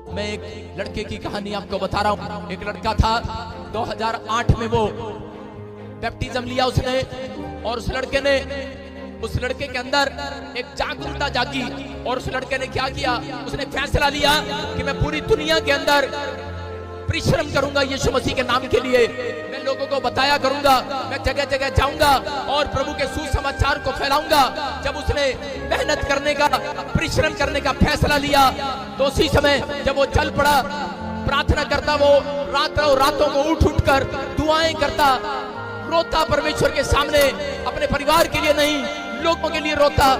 मैं एक लड़के की कहानी आपको बता रहा हूँ। एक लड़का था, 2008 में वो बैप्टिज्म लिया उसने, और उस लड़के के अंदर एक जागरूकता जागी, और उस लड़के ने क्या किया, उसने फैसला लिया कि मैं पूरी दुनिया के अंदर परिश्रम करूंगा यीशु मसीह के नाम के लिए। मैं लोगों को बताया करूंगा, मैं जगह जगह जाऊंगा और प्रभु के सुसमाचार को फैलाऊंगा। जब उसने मेहनत करने का, परिश्रम करने का फैसला लिया, तो उसी समय जब वो चल पड़ा, प्रार्थना करता, वो रातों को उठ कर दुआएं करता, रोता परमेश्वर के सामने, अपने परिवार के लिए नहीं, लोगों के लिए रोता,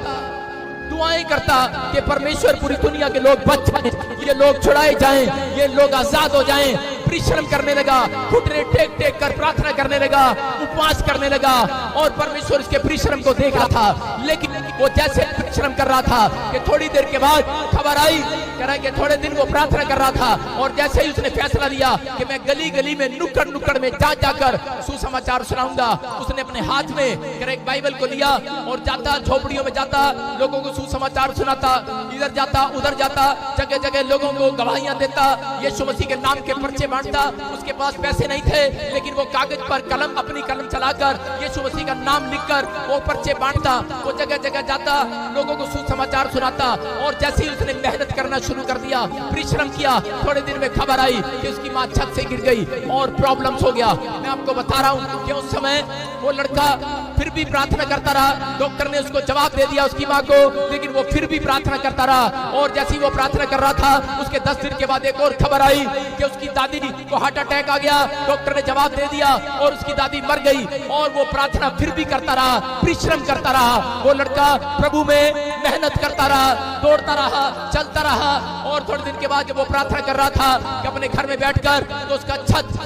दुआएं करता कि परमेश्वर पूरी दुनिया के लोग बच जाएं, ये लोग छुड़ाए जाएं, ये लोग आजाद हो जाएं। परिश्रम करने लगा, घुटने टेक टेक कर प्रार्थना करने लगा, उपवास करने लगा, और परमेश्वर इसके परिश्रम को देख रहा था। लेकिन वो जैसे परिश्रम कर रहा था कि थोड़ी देर के बाद खबर आई, कह रहा कि थोड़े दिन वो प्रार्थना कर रहा था, और जैसे ही उसने फैसला लिया कि मैं गली गली में, नुक्कड़ नुक्कड़ में जा जाकर सुसमाचार सुनाऊंगा, उसने अपने हाथ में एक बाइबल को लिया और जाता, झोपड़ियों में जाता, लोगों को सुसमाचार सुनाता, इधर जाता उधर जाता, जगह जगह लोगों को गवाहियां देता, यीशु मसीह के नाम के पर्चे बांटता। उसके पास पैसे नहीं थे, लेकिन वो कागज पर अपनी कलम चलाकर यीशु मसीह का नाम लिखकर वो पर्चे बांटता, वो जगह जगह जाता, लोगों को सुसमाचार सुनाता। और जैसे ही उसने मेहनत करना शुरू कर दिया, परिश्रम किया, थोड़े दिन में खबर आई कि उसकी माँ छत से गिर गई और प्रॉब्लम्स हो गया। मैं आपको बता रहा हूँ कि उस समय वो लड़का फिर भी प्रार्थना करता रहा। डॉक्टर ने उसको जवाब दे दिया, उसकी माँ को, लेकिन वो फिर भी प्रार्थना करता रहा। और जैसे ही वो प्रार्थना कर रहा था, उसके 10 दिन के बाद एक और खबर आई कि उसकी दादी को हार्ट अटैक आ गया। डॉक्टर ने जवाब दे दिया और उसकी दादी मर गई। और वो प्रार्थना फिर भी करता रहा, परिश्रम करता रहा। वो लड़का प्रभु में मेहनत करता रहा, दौड़ता रहा, चलता रहा। और थोड़े दिन के बाद जब वो प्रार्थना कर रहा था कि अपने घर में बैठकर, तो उसका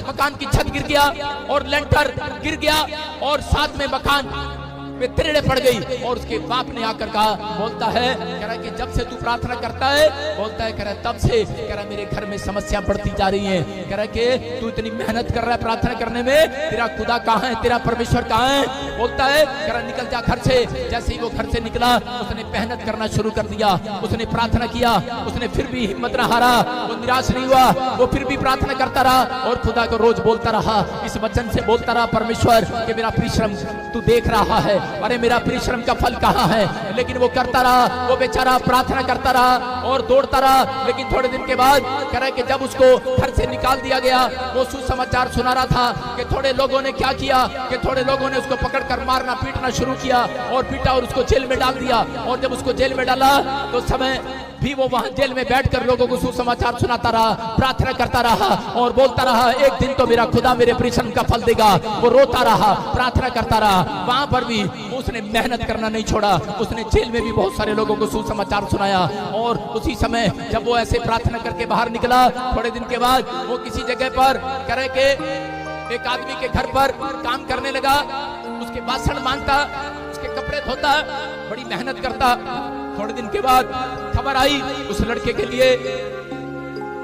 मकान की छत गिर गया और लेंटर गिर गया, और साथ में मकान में तिरड़े पड़ गई। और उसके बाप ने आकर कहा, बोलता है, कह रहा कि जब से तू प्रार्थना करता है, बोलता है, कह रहा तब से, कह रहा मेरे घर में समस्या बढ़ती जा रही है। कह रहा कि तू इतनी मेहनत कर रहा है प्रार्थना करने में, तेरा खुदा कहाँ है, तेरा परमेश्वर कहाँ है? बोलता है, कह रहा निकल जा घर से। जैसे ही वो घर से निकला, उसने मेहनत करना शुरू कर दिया, उसने प्रार्थना किया, उसने फिर भी हिम्मत न हारा, वो निराश नहीं हुआ, वो फिर भी प्रार्थना करता रहा और खुदा को रोज बोलता रहा, इस वचन से बोलता रहा, परमेश्वर कि मेरा परिश्रम तू देख रहा है, अरे मेरा परिश्रम का फल कहाँ है? लेकिन वो करता रहा, वो बेचारा प्रार्थना करता रहा और दौड़ता रहा। लेकिन थोड़े दिन के बाद कह रहा है कि जब उसको घर से निकाल दिया गया, वो सुसमाचार सुना रहा था कि थोड़े लोगों ने क्या किया, कि थोड़े लोगों ने उसको पकड़कर मारना पीटना शुरू किया, और पीटा और उसको जेल में डाल दिया। और जब उसको जेल में डाला, तो समय भी वो वहां जेल में बैठकर लोगों को सुसमाचार सुनाता रहा, प्रार्थना करता रहा और बोलता रहा, एक दिन तो मेरा खुदा मेरे परिश्रम का फल देगा। वो रोता रहा, प्रार्थना करता रहा। वहां पर भी उसने मेहनत करना नहीं छोड़ा। उसने जेल में भी बहुत सारे लोगों को सुसमाचार सुनाया। और उसी समय जब वो ऐसे प्रार्थना करके बाहर निकला, थोड़े दिन के बाद वो किसी जगह पर कह रहे कि एक आदमी के घर पर काम करने लगा, उसके बासन मांगता, उसके कपड़े धोता, बड़ी मेहनत करता। थोड़े दिन के बाद खबर आई उस लड़के के लिए,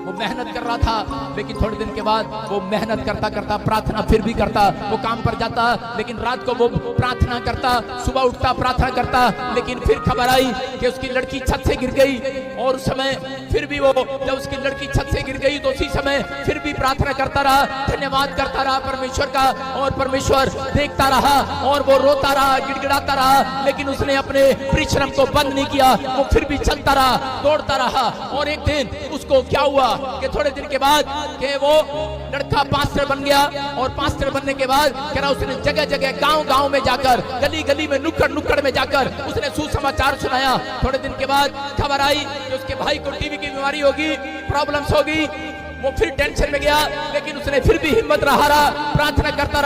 वो मेहनत कर रहा था, लेकिन थोड़े दिन के बाद वो मेहनत करता करता प्रार्थना फिर भी करता, वो काम पर जाता, लेकिन रात को वो प्रार्थना करता, सुबह उठता प्रार्थना करता। लेकिन फिर खबर आई कि उसकी लड़की छत से गिर गई। और उस समय फिर भी वो, जब उसकी लड़की छत से गिर गई, तो उसी समय फिर भी प्रार्थना करता रहा, धन्यवाद करता रहा परमेश्वर का, और परमेश्वर देखता रहा और वो रोता रहा, गिड़गिड़ाता रहा। लेकिन उसने अपने परिश्रम को बंद नहीं किया, वो फिर भी चलता रहा, दौड़ता रहा। और एक दिन उसको क्या हुआ कि थोड़े दिन के बाद कि वो लड़का पास्टर बन गया। और पास्टर बनने के बाद कह रहा उसने जगह जगह, गांव गांव में जाकर, गली गली में, नुक्कड़ नुक्कड़ में जाकर उसने सुसमाचार सुनाया। थोड़े दिन के बाद खबर आई कि उसके भाई को टीबी की बीमारी होगी, प्रॉब्लम्स होगी। वो फिर टेंशन में गया, लेकिन उसने फिर भी हिम्मत न हारा, प्रार्थना करता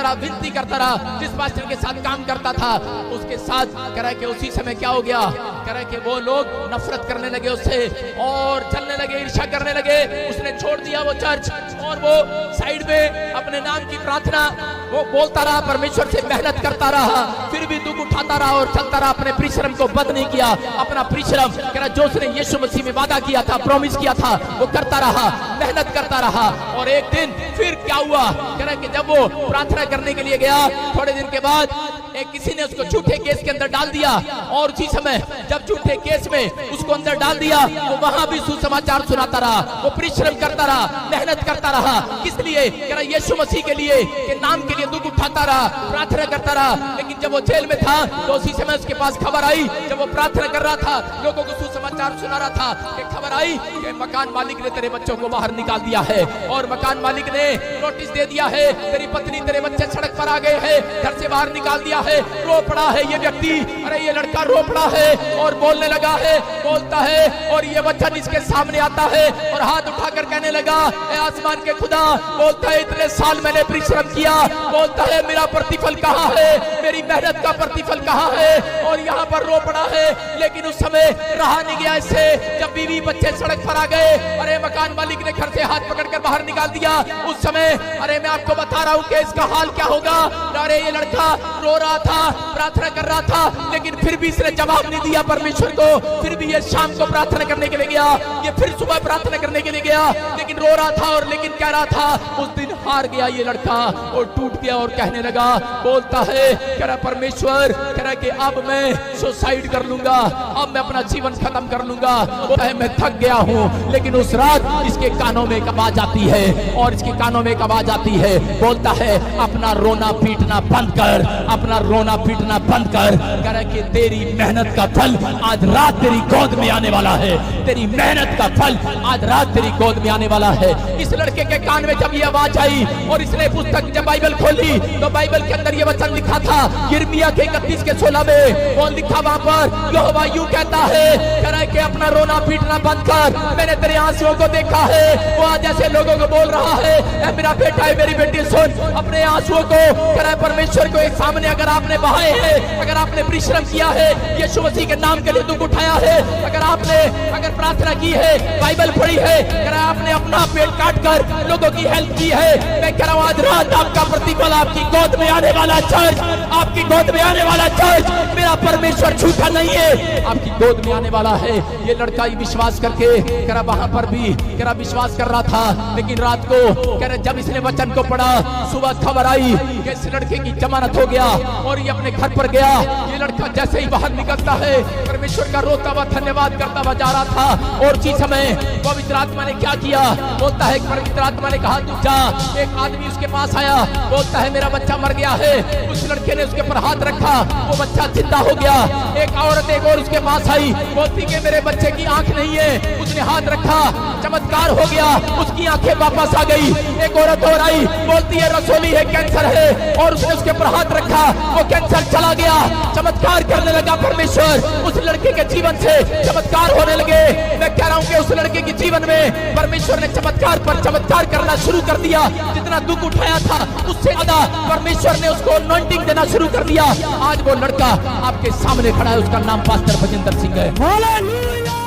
रहा, विनती करता रहा। जिस पास्टर के साथ काम करता था, उसके साथ कह रहा है कि उसी समय क्या हो गया, कह रहा है कि वो लोग नफरत करने लगे उससे और चलने लगे, ईर्ष्या करने लगे। उसने छोड़ दिया वो चर्च, और वो साइड में अपने नाम की प्रार्थना वो बोलता रहा, परमेश्वर से मेहनत करता रहा। फिर भी दुख दुख उठाता रहा और चलता रहा, अपने परिश्रम को बंद नहीं किया। अपना परिश्रम कह रहा जो उसने यीशु मसीह में वादा किया था, प्रॉमिस किया था, वो करता रहा, मेहनत करता रहा। और एक दिन फिर क्या हुआ, कह रहा कि जब वो प्रार्थना करने के लिए गया, थोड़े दिन के बाद एक किसी ने उसको झूठे केस के अंदर डाल दिया। और उसी समय जब झूठे केस में उसको अंदर डाल दिया, वो वहां भी सुसमाचार सुनाता रहा, वो परिश्रम करता रहा, मेहनत करता रहा। किस लिए, कह रहा यीशु मसीह के लिए, के नाम के लिए दुख उठाता रहा, प्रार्थना करता रहा। लेकिन जब वो जेल में था तो उसी समय उसके पास खबर आई, जब वो प्रार्थना कर रहा था, लोगों को सुसमाचार सुना रहा था, कि खबर आई कि मकान मालिक ने तेरे बच्चों को बाहर निकाल दिया है, और मकान मालिक ने नोटिस दे दिया है, तेरी पत्नी तेरे बच्चे सड़क पर आ गए हैं, घर से बाहर निकाल दिया है। रो पड़ा है ये व्यक्ति, अरे ये लड़का रो पड़ा है और बोलने लगा है, बोलता है, और ये वचन इसके सामने आता है और हाथ उठाकर कहने लगा, ए आसमान के खुदा, बोलता है इतने साल मैंने परिश्रम किया, बोलता है मेरा प्रतिफल कहाँ है, मेरी मेहनत का प्रतिफल कहाँ है। और यहाँ पर रो पड़ा है, लेकिन उस समय रहा नहीं गया इससे। जब बीवी बच्चे सड़क पर आ गए, अरे मकान मालिक ने घर से हाथ पकड़कर बाहर निकाल दिया, उस समय अरे मैं आपको बता रहा हूँ कि इसका हाल क्या होगा। अरे ये लड़का रो रहा था, प्रार्थना कर रहा था, लेकिन फिर भी इसने जवाब नहीं दिया परमेश्वर को। फिर भी ये शाम को प्रार्थना करने के लिए गया, ये फिर सुबह प्रार्थना करने के लिए गया, लेकिन रो रहा था। और लेकिन कह रहा था, उस दिन हार गया ये लड़का और टूट गया, और कहने लगा, बोलता है, कह रहा परमेश्वर, कह रहा कि अब मैं सुसाइड कर लूंगा, अब मैं अपना जीवन खत्म कर लूंगा, बोलता है मैं थक गया हूँ। लेकिन उस रात इसके कानों में एक आवाज आती है, और इसके कानों में एक आवाज आती है, बोलता है अपना रोना पीटना बंद कर, अपना रोना पीटना बंद कर, कह रहा कि तेरी मेहनत का फल आज रात तेरी गोद में आने वाला है, तेरी मेहनत का फल आज रात तेरी गोद में आने वाला है। इस लड़के के कान में जब ये आवाज आई और इसने पुस्तक जब बाइबल खोली, तो बाइबल के अंदर ये वचन लिखा था, यिर्मयाह के 31 के 16 में वो लिखा, वहां पर यहोवा यूं कहता है, कह रहा है कि अपना रोना पीटना बंद कर, मैंने तेरे आंसुओं को देखा है। वो आज ऐसे लोगों को बोल रहा है, ए मेरा बेटा है, मेरी बेटी सुन, अपने आंसुओं को, कह रहा है परमेश्वर को एक सामने अगर आपने बहाए हैं, अगर आपने परिश्रम किया है, यीशु मसीह के नाम के लिए दुख उठाया है, अगर प्रार्थना की है, बाइबल पढ़ी है, अगर आपने अपना पेट काट कर लोगों की हेल्प की है, मैं कह रहा हूं आज रात आपका प्रतिफल आपकी गोद में आने वाला चर्च, आपकी गोद में आने वाला चर्च, मेरा परमेश्वर झूठा नहीं है, आपकी गोद में आने वाला है। ये लड़का ही विश्वास करके, कह रहा वहां पर भी, कह रहा विश्वास कर रहा था, लेकिन रात को, कह रहा जब इसने वचन को पढ़ा, सुबह खबर आई कि इस लड़के की जमानत हो गया, और ये अपने घर पर गया। ये लड़का जैसे ही बाहर निकलता है, परमेश्वर का रोता हुआ धन्यवाद करता हुआ जा रहा था। और उसी समय पवित्र आत्मा ने क्या किया, बोलता है पवित्र आत्मा ने कहा तू जा। एक आदमी उसके पास आया, बोलता है मेरा बच्चा मर गया है। उस लड़के ने उसके ऊपर हाथ रखा, वो बच्चा जिंदा हो गया। एक औरत एक और उसके पास आई, बोलती कि मेरे बच्चे की आंख नहीं है, उसने हाथ रखा, चमत्कार हो गया, उसकी आंखें वापस आ गई। एक औरत और आई, बोलती है रसोली है, कैंसर है, और उसने उसके ऊपर हाथ रखा, वो कैंसर चला गया। चमत्कार करने लगा परमेश्वर, उस लड़के के जीवन से चमत्कार होने लगे। मैं कह रहा हूं कि उस लड़के के जीवन में परमेश्वर ने चमत्कार पर चमत्कार करना शुरू कर दिया। जितना दुख उठाया था उससे ज्यादा परमेश्वर ने उसको अनॉइंटिंग देना शुरू कर दिया। आज वो लड़का आपके सामने खड़ा है, उसका नाम पास्टर भजिंदर सिंह है। हालेलुया।